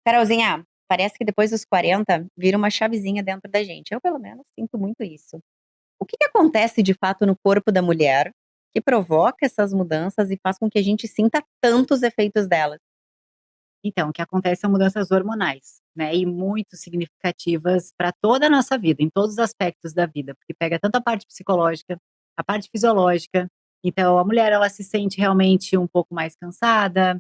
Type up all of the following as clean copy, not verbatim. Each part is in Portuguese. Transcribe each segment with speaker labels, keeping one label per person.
Speaker 1: Carolzinha, parece que depois dos 40 vira uma chavezinha dentro da gente. Eu, pelo menos, sinto muito isso. O que que acontece de fato no corpo da mulher que provoca essas mudanças e faz com que a gente sinta tantos efeitos delas?
Speaker 2: Então, o que acontece são mudanças hormonais, né, e muito significativas para toda a nossa vida, em todos os aspectos da vida, porque pega tanto a parte psicológica, a parte fisiológica. Então, a mulher ela se sente realmente um pouco mais cansada,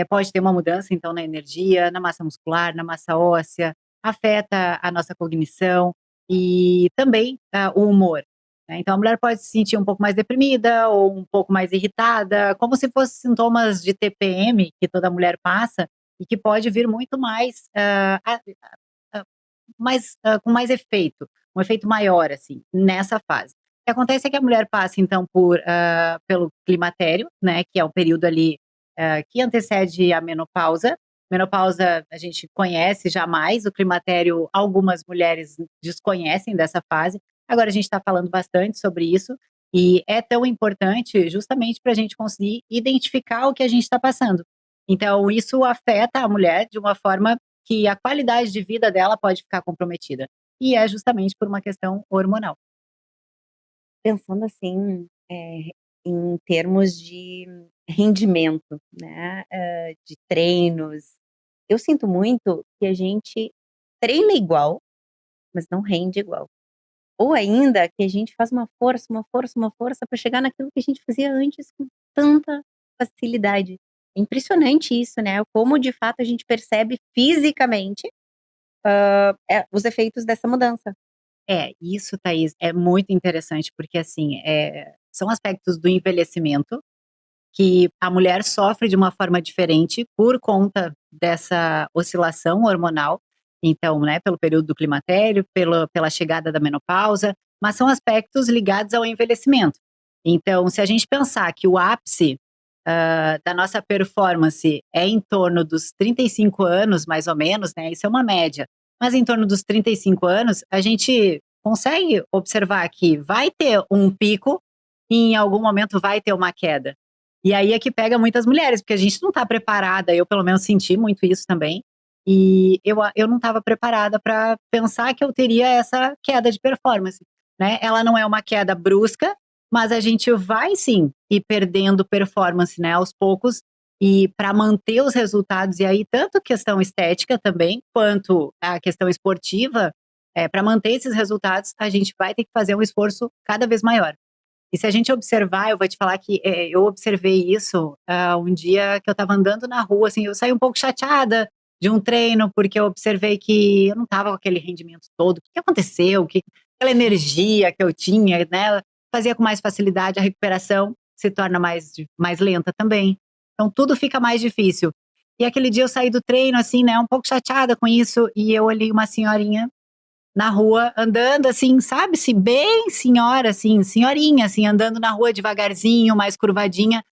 Speaker 2: pode ter uma mudança então na energia, na massa muscular, na massa óssea, afeta a nossa cognição e também o humor. Né? Então, a mulher pode se sentir um pouco mais deprimida ou um pouco mais irritada, como se fossem sintomas de TPM que toda mulher passa e que pode vir muito mais, com mais efeito, um efeito maior, assim, nessa fase. O que acontece é que a mulher passa, então, pelo climatério, né, que é o período ali, que antecede a menopausa. Menopausa a gente conhece já mais, o climatério algumas mulheres desconhecem dessa fase. Agora a gente está falando bastante sobre isso, e é tão importante justamente para a gente conseguir identificar o que a gente está passando. Então, isso afeta a mulher de uma forma que a qualidade de vida dela pode ficar comprometida. E é justamente por uma questão hormonal.
Speaker 1: Pensando assim, em termos de rendimento, né, de treinos. Eu sinto muito que a gente treina igual, mas não rende igual. Ou ainda que a gente faz uma força, uma força, uma força para chegar naquilo que a gente fazia antes com tanta facilidade. É impressionante isso, né, como de fato a gente percebe fisicamente, os efeitos dessa mudança.
Speaker 2: Isso, Thaís, é muito interessante, porque assim, são aspectos do envelhecimento que a mulher sofre de uma forma diferente por conta dessa oscilação hormonal. Então, né, pelo período do climatério, pela chegada da menopausa, mas são aspectos ligados ao envelhecimento. Então, se a gente pensar que o ápice da nossa performance é em torno dos 35 anos, mais ou menos, né? Isso é uma média. Mas em torno dos 35 anos, a gente consegue observar que vai ter um pico e em algum momento vai ter uma queda. E aí é que pega muitas mulheres, porque a gente não está preparada, eu pelo menos senti muito isso também, e eu não estava preparada para pensar que eu teria essa queda de performance, né? Ela não é uma queda brusca, mas a gente vai sim ir perdendo performance, né, aos poucos, e para manter os resultados, e aí tanto questão estética também, quanto a questão esportiva, para manter esses resultados, a gente vai ter que fazer um esforço cada vez maior. E se a gente observar, eu vou te falar que eu observei isso um dia que eu estava andando na rua, assim, eu saí um pouco chateada de um treino, porque eu observei que eu não estava com aquele rendimento todo. O que aconteceu? Aquela energia que eu tinha, né? Fazia com mais facilidade, a recuperação se torna mais lenta também. Então tudo fica mais difícil. E aquele dia eu saí do treino, assim, né, um pouco chateada com isso, e eu olhei uma senhorinha na rua, andando assim, sabe-se, bem senhora, assim, senhorinha, assim, andando na rua devagarzinho, mais curvadinha.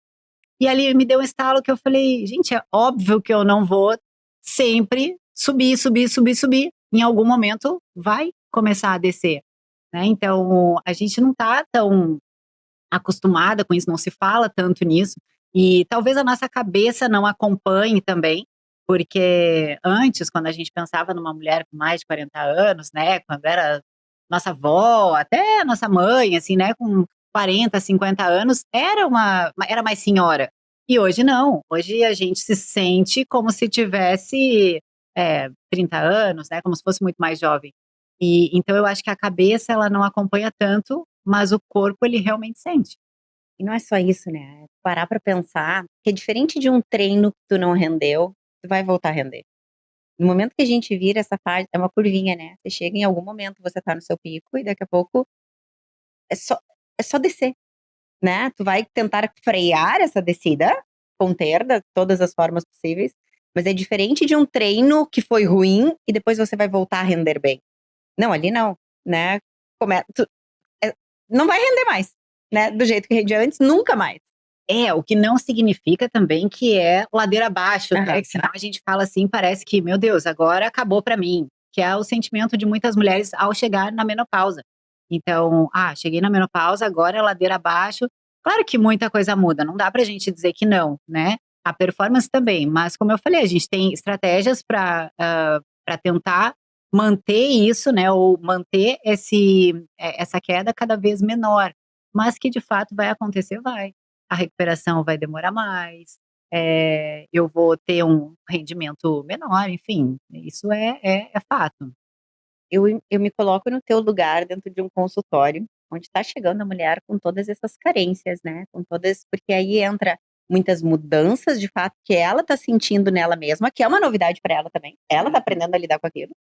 Speaker 2: E ali me deu um estalo que eu falei, gente, é óbvio que eu não vou sempre subir, subir, subir, subir. Em algum momento vai começar a descer, né? Então, a gente não tá tão acostumada com isso, não se fala tanto nisso. E talvez a nossa cabeça não acompanhe também, porque antes, quando a gente pensava numa mulher com mais de 40 anos, né, quando era nossa avó, até nossa mãe, assim, né, com 40, 50 anos, era mais senhora. E hoje não, hoje a gente se sente como se tivesse 30 anos, né, como se fosse muito mais jovem. E então eu acho que a cabeça ela não acompanha tanto, mas o corpo ele realmente sente.
Speaker 1: E não é só isso, né, parar pra pensar que é diferente de um treino que tu não rendeu, tu vai voltar a render. No momento que a gente vira essa fase é uma curvinha, né, você chega em algum momento, você tá no seu pico e daqui a pouco é só é só descer, né. Tu vai tentar frear essa descida, conter da todas as formas possíveis, mas é diferente de um treino que foi ruim e depois você vai voltar a render bem. Não, ali não, né, tu não vai render mais, né, do jeito que rendia antes, nunca mais.
Speaker 2: O que não significa também que é ladeira abaixo,
Speaker 1: Aham.
Speaker 2: né, senão a gente fala assim, parece que: "Meu Deus, agora acabou pra mim", que é o sentimento de muitas mulheres ao chegar na menopausa. Então: "Ah, cheguei na menopausa, agora é ladeira abaixo". Claro que muita coisa muda, não dá pra gente dizer que não, né, A performance também, mas como eu falei, a gente tem estratégias para tentar manter isso, né, ou manter essa queda cada vez menor, mas que de fato vai acontecer, vai. A recuperação vai demorar mais, eu vou ter um rendimento menor, enfim, isso é fato.
Speaker 1: Eu me coloco no teu lugar dentro de um consultório, onde está chegando a mulher com todas essas carências, né, com todas porque aí entra muitas mudanças de fato que ela está sentindo nela mesma, que é uma novidade para ela também, ela está aprendendo a lidar com aquilo.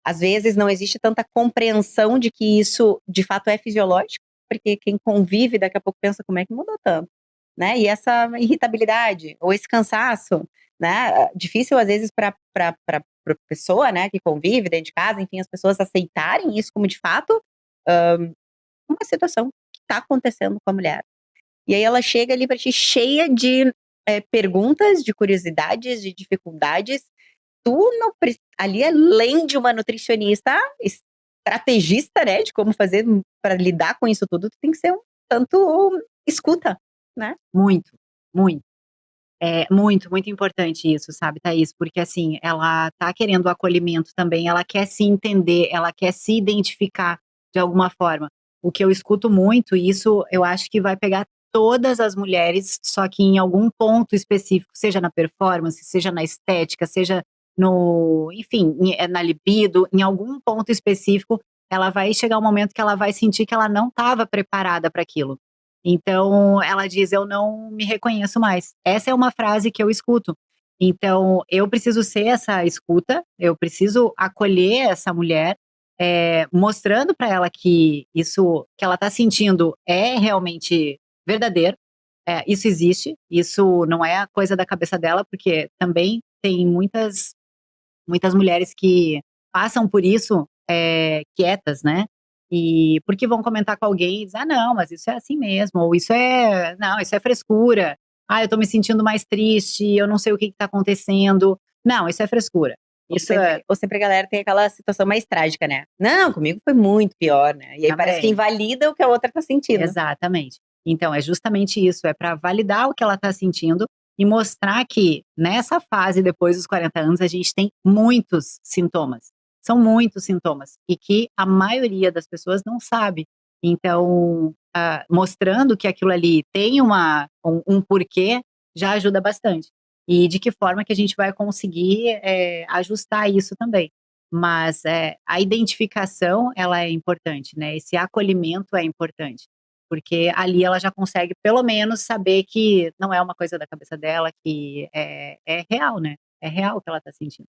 Speaker 1: Às vezes não existe tanta compreensão de que isso de fato é fisiológico, porque quem convive daqui a pouco pensa: "Como é que mudou tanto?", né, e essa irritabilidade ou esse cansaço, né, difícil às vezes pra pessoa, né, que convive dentro de casa, enfim, as pessoas aceitarem isso como de fato, uma situação que tá acontecendo com a mulher. E aí ela chega ali pra ti cheia de, perguntas, de curiosidades, de dificuldades. Tu não preci ali além de uma nutricionista, estrategista, né, de como fazer pra lidar com isso tudo, tu tem que ser um tanto escuta, né.
Speaker 2: Muito, muito. É muito, muito importante isso, sabe, Thaís, porque assim, ela tá querendo o acolhimento também, ela quer se entender, ela quer se identificar de alguma forma. O que eu escuto muito, e isso eu acho que vai pegar todas as mulheres, só que em algum ponto específico, seja na performance, seja na estética, seja no, enfim, na libido, em algum ponto específico, ela vai chegar um momento que ela vai sentir que ela não estava preparada para aquilo. Então, ela diz: "Eu não me reconheço mais". Essa é uma frase que eu escuto. Então, eu preciso ser essa escuta, eu preciso acolher essa mulher, mostrando para ela que isso que ela está sentindo é realmente verdadeiro, isso existe, isso não é a coisa da cabeça dela, porque também tem muitas mulheres que passam por isso, quietas, né, e porque vão comentar com alguém e dizer: "Ah não, mas isso é assim mesmo", ou "Isso é não, isso é frescura. Ah, eu tô me sentindo mais triste, eu não sei o que que tá acontecendo". Não, isso é frescura. Isso é
Speaker 1: Ou sempre a galera tem aquela situação mais trágica, né. "Não, comigo foi muito pior", né. E aí parece que
Speaker 2: também.
Speaker 1: invalida o que a outra tá sentindo.
Speaker 2: Exatamente. Então, é justamente isso, é para validar o que ela está sentindo e mostrar que nessa fase depois dos 40 anos a gente tem muitos sintomas. São muitos sintomas e que a maioria das pessoas não sabe. Então, mostrando que aquilo ali tem um porquê já ajuda bastante. E de que forma que a gente vai conseguir ajustar isso também. Mas a identificação ela é importante, né? Esse acolhimento é importante. Porque ali ela já consegue pelo menos saber que não é uma coisa da cabeça dela, que é real, né, é real o que ela tá sentindo.